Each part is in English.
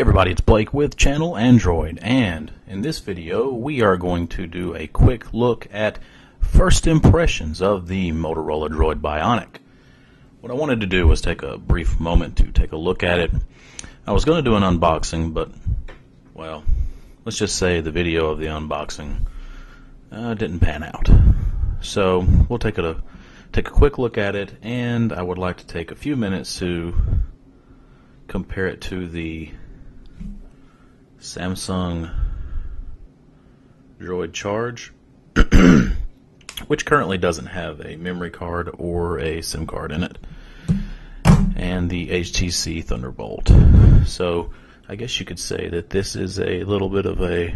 everybody, it's Blake with Channel Android, and in this video we are going to do a quick look at first impressions of the Motorola Droid Bionic. What I wanted to do was take a brief moment to take a look at it. I was going to do an unboxing, but, well, let's just say the video of the unboxing didn't pan out. So we'll take a quick look at it, and I would like to take a few minutes to compare it to the Samsung Droid Charge, which currently doesn't have a memory card or a SIM card in it, and the HTC Thunderbolt. So I guess you could say that this is a little bit of a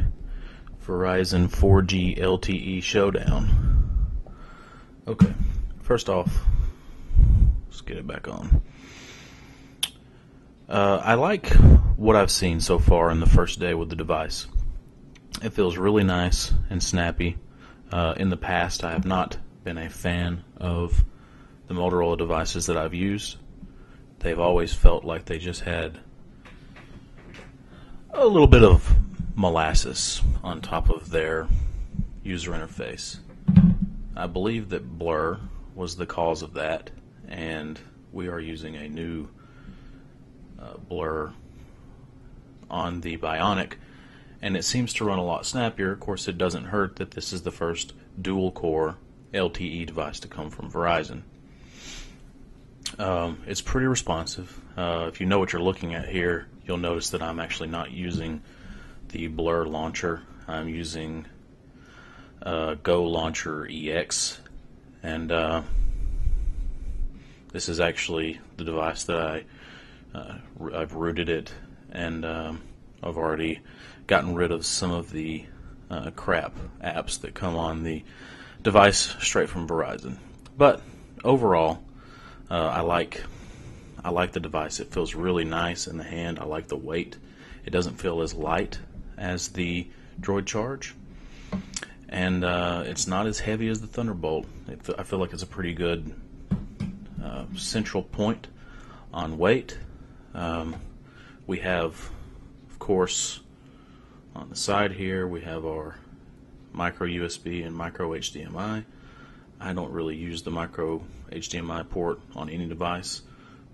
Verizon 4G LTE showdown. Okay, first off, let's get it back on. I like what I've seen so far in the first day with the device. It feels really nice and snappy. In the past, I have not been a fan of the Motorola devices that I've used. They've always felt like they just had a little bit of molasses on top of their user interface. I believe that blur was the cause of that, and we are using a new blur on the Bionic, and it seems to run a lot snappier. Of course, it doesn't hurt that this is the first dual-core LTE device to come from Verizon. It's pretty responsive. If you know what you're looking at here, you'll notice that I'm actually not using the blur launcher. I'm using Go Launcher EX, and this is actually the device that I've rooted it, and I've already gotten rid of some of the crap apps that come on the device straight from Verizon. But overall, I like the device. It feels really nice in the hand. I like the weight. It doesn't feel as light as the Droid Charge, and it's not as heavy as the Thunderbolt. I feel like it's a pretty good central point on weight. We have, of course, on the side here, we have our micro USB and micro HDMI. I don't really use the micro HDMI port on any device,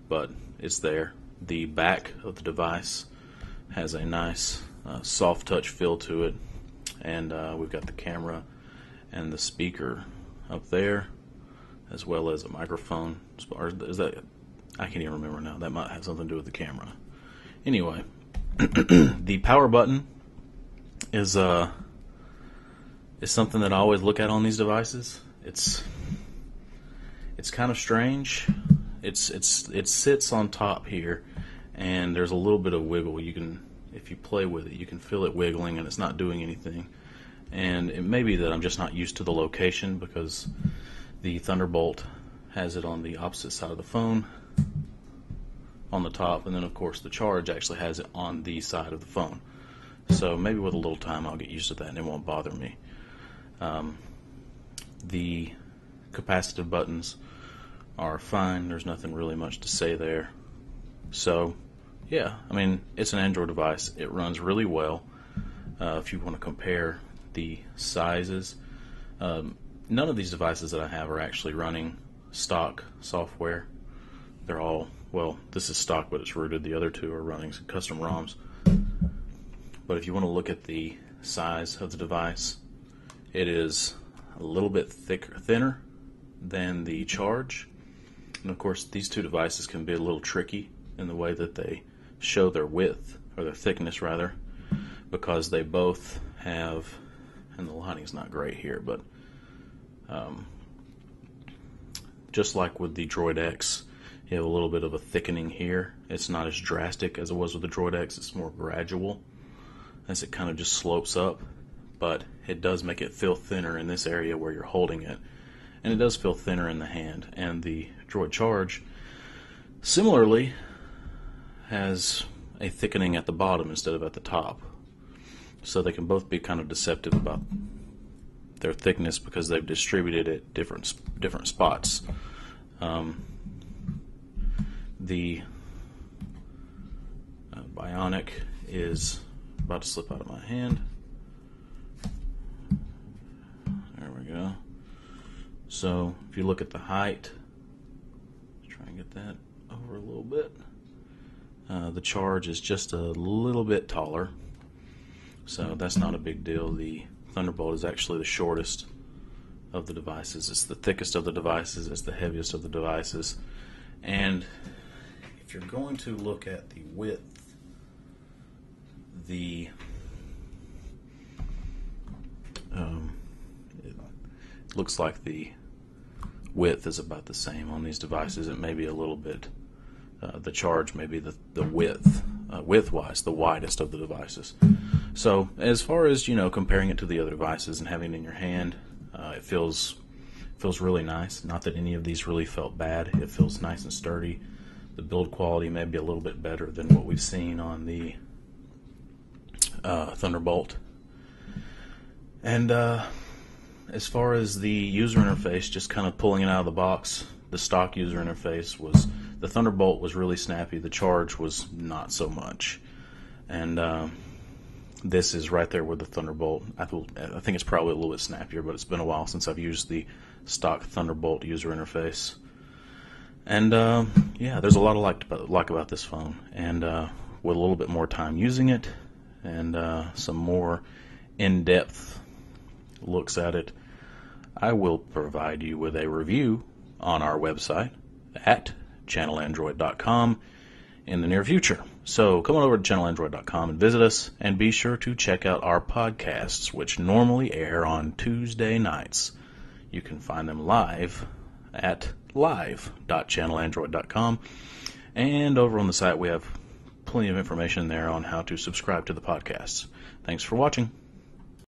but it's there. The back of the device has a nice soft touch feel to it, and we've got the camera and the speaker up there, as well as a microphone. Or is that? I can't even remember now. That might have something to do with the camera. Anyway, the power button is something that I always look at on these devices. It's kind of strange. It sits on top here, and there's a little bit of wiggle. You can, if you play with it, you can feel it wiggling, and it's not doing anything. And it may be that I'm just not used to the location, because the Thunderbolt has it on the opposite side of the phone, on the top, and then of course the Charge actually has it on the side of the phone. So maybe with a little time I'll get used to that and it won't bother me. The capacitive buttons are fine. There's nothing really much to say there. So yeah, I mean, it's an Android device. It runs really well. If you want to compare the sizes, none of these devices that I have are actually running stock software. They're all, well, this is stock, but it's rooted. The other two are running some custom ROMs. But if you want to look at the size of the device, it is a little bit thinner than the Charge. And of course, these two devices can be a little tricky in the way that they show their width, or their thickness rather, because they both have, and the lighting's not great here, but just like with the Droid X, you have a little bit of a thickening here. It's not as drastic as it was with the Droid X. It's more gradual as it kind of just slopes up, but it does make it feel thinner in this area where you're holding it, and it does feel thinner in the hand. And the Droid Charge similarly has a thickening at the bottom instead of at the top, so they can both be kind of deceptive about their thickness because they've distributed it different spots. The Bionic is about to slip out of my hand. There we go. So if you look at the height, try and get that over a little bit. The charge is just a little bit taller, so that's not a big deal. The Thunderbolt is actually the shortest of the devices. It's the thickest of the devices. It's the heaviest of the devices. And if you're going to look at the width, it looks like the width is about the same on these devices. It may be a little bit, the charge may be the width-wise, the widest of the devices. So as far as, comparing it to the other devices and having it in your hand, it feels really nice. Not that any of these really felt bad. It feels nice and sturdy. The build quality may be a little bit better than what we've seen on the Thunderbolt. And as far as the user interface, just kind of pulling it out of the box, the stock user interface was, the Thunderbolt was really snappy. The charge was not so much. And this is right there with the Thunderbolt. I think it's probably a little bit snappier, but it's been a while since I've used the stock Thunderbolt user interface. And yeah, there's a lot to like about this phone. And with a little bit more time using it and some more in-depth looks at it, I will provide you with a review on our website at channelandroid.com in the near future. So come on over to channelandroid.com and visit us, and be sure to check out our podcasts, which normally air on Tuesday nights. You can find them live at live.channelandroid.com, and over on the site we have plenty of information there on how to subscribe to the podcasts. Thanks for watching.